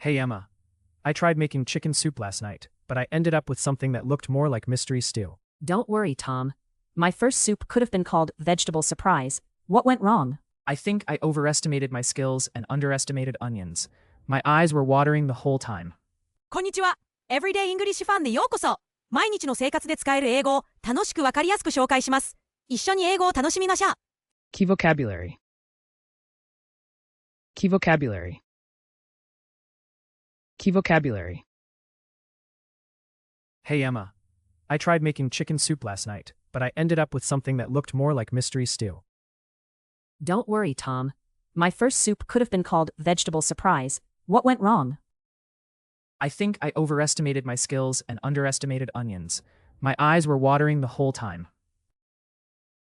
Hey Emma, I tried making chicken soup last night, but I ended up with something that looked more like mystery stew. Don't worry, Tom. My first soup could have been called vegetable surprise. What went wrong? I think I overestimated my skills and underestimated onions. My eyes were watering the whole time. こんにちは。Everyday English ファンでようこそ。毎日の生活で使える英語を楽しくわかりやすく紹介します。一緒に英語を楽しみましょう。Key vocabulary. Key vocabulary. Key vocabulary. Hey Emma, I tried making chicken soup last night, but I ended up with something that looked more like mystery stew. Don't worry, Tom. My first soup could have been called vegetable surprise. What went wrong? I think I overestimated my skills and underestimated onions. My eyes were watering the whole time.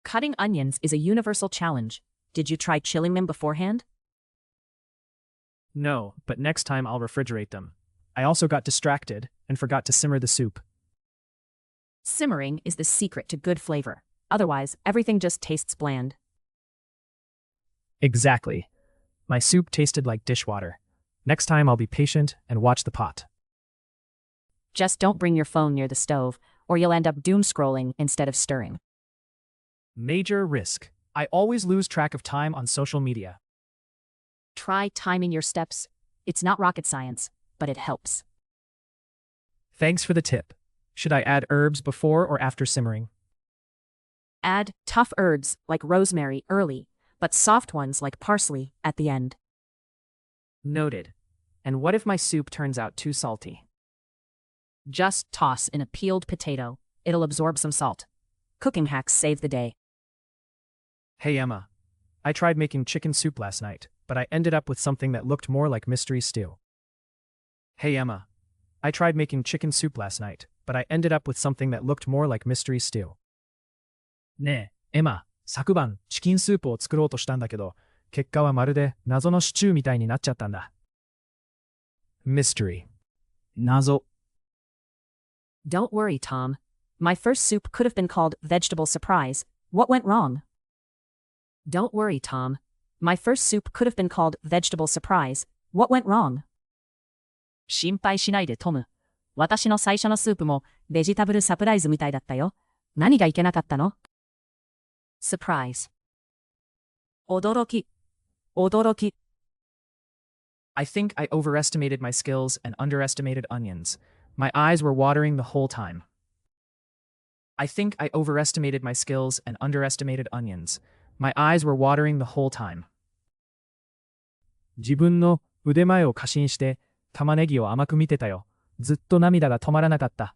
Cutting onions is a universal challenge. Did you try chilling them beforehand? No, but next time I'll refrigerate them. I also got distracted and forgot to simmer the soup. Simmering is the secret to good flavor. Otherwise, everything just tastes bland. Exactly. My soup tasted like dishwater. Next time I'll be patient and watch the pot. Just don't bring your phone near the stove, or you'll end up doom scrolling instead of stirring. Major risk. I always lose track of time on social media. Try timing your steps. It's not rocket science, but it helps. Thanks for the tip. Should I add herbs before or after simmering? Add tough herbs like rosemary early, but soft ones like parsley at the end. Noted. And what if my soup turns out too salty? Just toss in a peeled potato. It'll absorb some salt. Cooking hacks save the day. Hey Emma, I tried making chicken soup last night, but I ended up with something that looked more like mystery stew. Hey Emma, I tried making chicken soup last night, but I ended up with something that looked more like mystery stew. ねえ、エマ、昨晩チキンスープを作ろうとしたんだけど、結果はまるで謎のシチューみたいになっちゃったんだ。Mystery. 謎。Don't worry, Tom. My first soup could have been called vegetable surprise. What went wrong? Don't worry, Tom. My first soup could have been called vegetable surprise. What went wrong? 心配しないで、トム。私の最初のスープもベジタブルサプライズみたいだったよ。何がいけなかったの？ Surprise. 驚き。驚き。I think I overestimated my skills and underestimated onions. My eyes were watering the whole time. I think I overestimated my skills and underestimated onions. My eyes were watering the whole time. 自分の腕前を過信して玉ねぎを甘く見てたよ。ずっと涙が止まらなかった。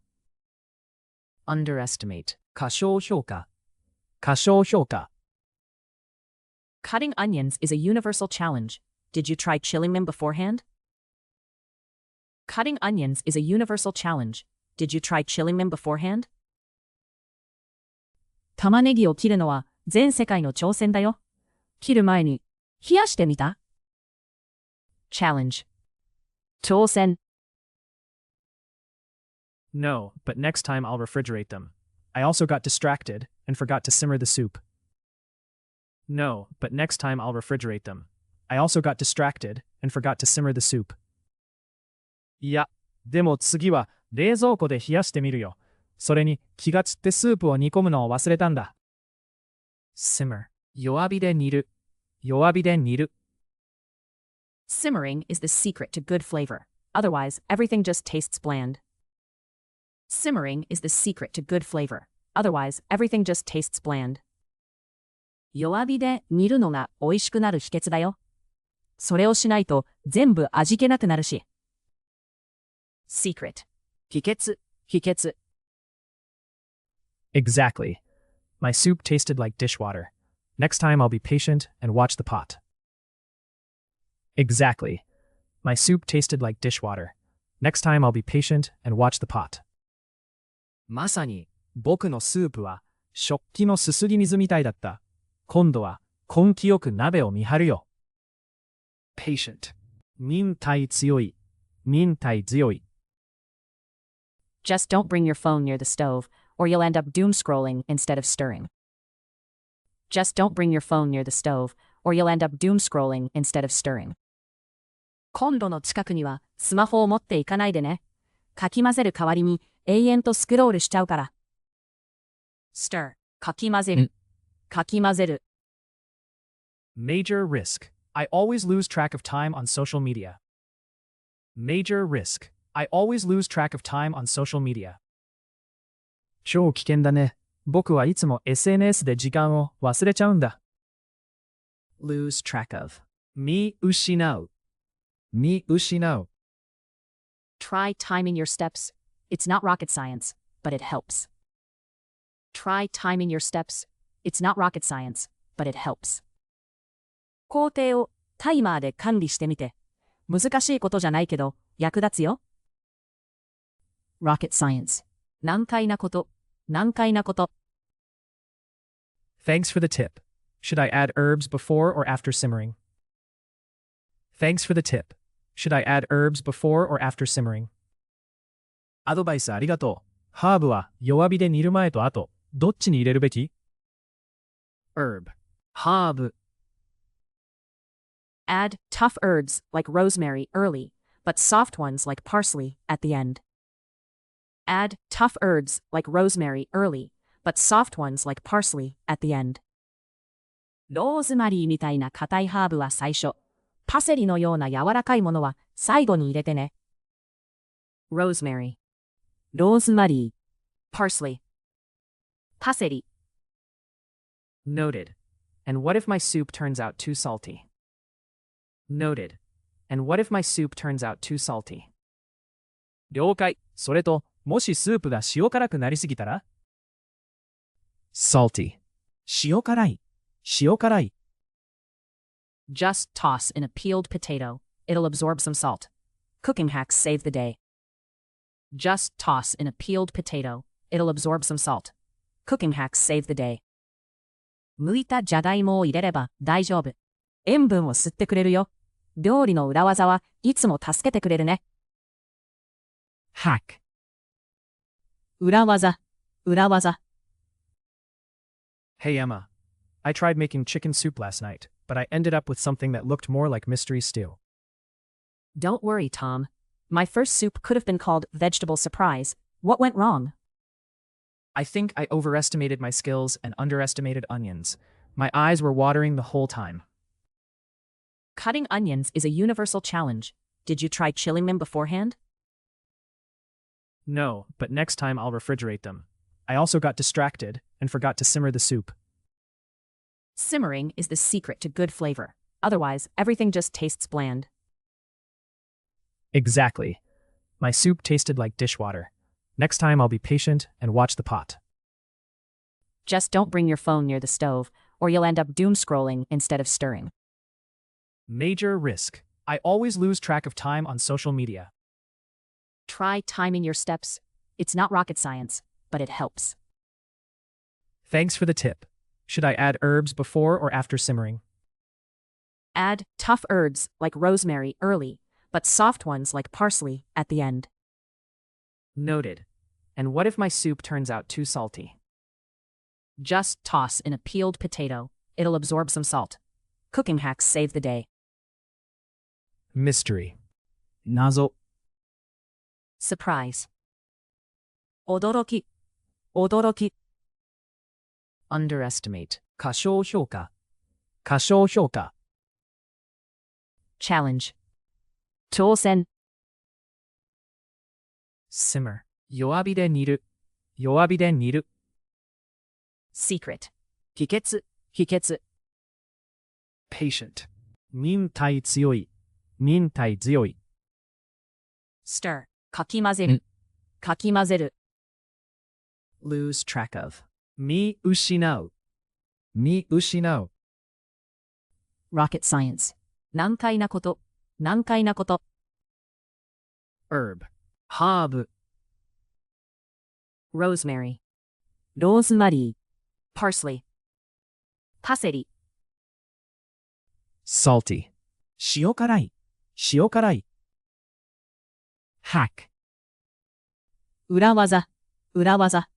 Underestimate. 過小評価。過小評価。Cutting onions is a universal challenge. Did you try chilling them beforehand? Cutting onions is a universal challenge. Did you try chilling them beforehand? 玉ねぎを切るのは全世界の挑戦だよ。切る前に冷やしてみた？ Challenge. 挑戦。No, but next time I'll refrigerate them. I also got distracted and forgot to simmer the soup. No, but next time I'll refrigerate them. I also got distracted and forgot to simmer the soup. いや、でも次は冷蔵庫で冷やしてみるよ。それに気がつってスープを煮込むのを忘れたんだ。Simmer. 弱火で煮る。弱火で煮る。Simmering is the secret to good flavor. Otherwise, everything just tastes bland. Simmering is the secret to good flavor. Otherwise, everything just tastes bland. 弱火で煮るのが美味しくなる秘訣だよ。それをしないと全部味気なくなるし。Secret. 秘訣、秘訣。Exactly. My soup tasted like dishwater. Next time I'll be patient and watch the pot. Exactly. My soup tasted like dishwater. Next time I'll be patient and watch the pot. まさに僕のスープは食器のすすぎ水みたいだった。今度は根気よく鍋を見張るよ。Patient. 忍耐強い。忍耐強い。Just don't bring your phone near the stove, or you'll end up doom scrolling instead of stirring. Just don't bring your phone near the stove, or you'll end up doom scrolling instead of stirring. 今度の近くにはスマホを持っていかないでね。かき混ぜる代わりに永遠とスクロールしちゃうから。stir かき混ぜる。かき混ぜる。Major risk. I always lose track of time on social media. Major risk. I always lose track of time on social media. 超危険だね。僕はいつも SNS で時間を忘れちゃうんだ。lose track of. 見失う。見失う。Try timing your steps. It's not rocket science, but it helps. Try timing your steps. It's not rocket science, but it helps. 工程をタイマーで管理してみて。難しいことじゃないけど役立つよ。rocket science. 難解なこと。難解なこと。Thanks for the tip. Should I add herbs before or after simmering? Thanks for the tip. Should I add herbs before or after simmering? アドバイスありがとう。ハーブは弱火で煮る前と後、どっちに入れるべき？ herb ハーブ。Add tough herbs like rosemary early, but soft ones like parsley at the end. Add tough herbs like rosemary early, but soft ones like parsley at the end. ローズマリーみたいな硬いハーブは最初、パセリのような柔らかいものは最後に入れてね。rosemary ローズマリー parsley パセリ Noted. And what if my soup turns out too salty? Noted. And what if my soup turns out too salty? 了解。それと、もしスープが塩辛くなりすぎたら？ salty 塩辛い。塩辛い。Just toss in a peeled potato. It'll absorb some salt. Cooking hacks save the day. Just toss in a peeled potato. It'll absorb some salt. Cooking hacks save the day. 剥いたじゃがいもを入れれば大丈夫。塩分を吸ってくれるよ。料理の裏技はいつも助けてくれるね。hack 裏技、裏技。Hey Emma, I tried making chicken soup last night, but I ended up with something that looked more like mystery stew. Don't worry, Tom. My first soup could have been called vegetable surprise. What went wrong? I think I overestimated my skills and underestimated onions. My eyes were watering the whole time. Cutting onions is a universal challenge. Did you try chilling them beforehand? No, but next time I'll refrigerate them. I also got distracted and forgot to simmer the soup. Simmering is the secret to good flavor. Otherwise, everything just tastes bland. Exactly. My soup tasted like dishwater. Next time I'll be patient and watch the pot. Just don't bring your phone near the stove, or you'll end up doom scrolling instead of stirring. Major risk. I always lose track of time on social media. Try timing your steps. It's not rocket science, but it helps. Thanks for the tip. Should I add herbs before or after simmering? Add tough herbs like rosemary early, but soft ones like parsley at the end. Noted. And what if my soup turns out too salty? Just toss in a peeled potato. It'll absorb some salt. Cooking hacks save the day. Mystery. 謎。Surprise. 驚き、驚き。Underestimate. 過小評価。過小評価。Challenge. 挑戦。Simmer. 弱火で煮る。弱火で煮る。Secret. 秘訣、秘訣。Patient. 忍耐強い。忍耐強い。Stir. かき混ぜる。かき混ぜる。Lose track of. 見失う。見失う。Rocket science. 難解なこと。難解なこと。Herb. ハーブ。Rosemary. ローズマリー。Parsley. パセリ。Salty. 塩辛い。塩辛い。Hack. 裏技。裏技。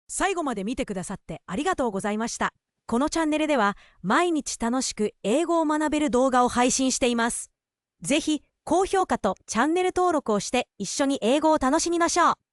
最後まで見てくださってありがとうございました。このチャンネルでは毎日楽しく英語を学べる動画を配信しています。ぜひ、高評価とチャンネル登録をして一緒に英語を楽しみましょう。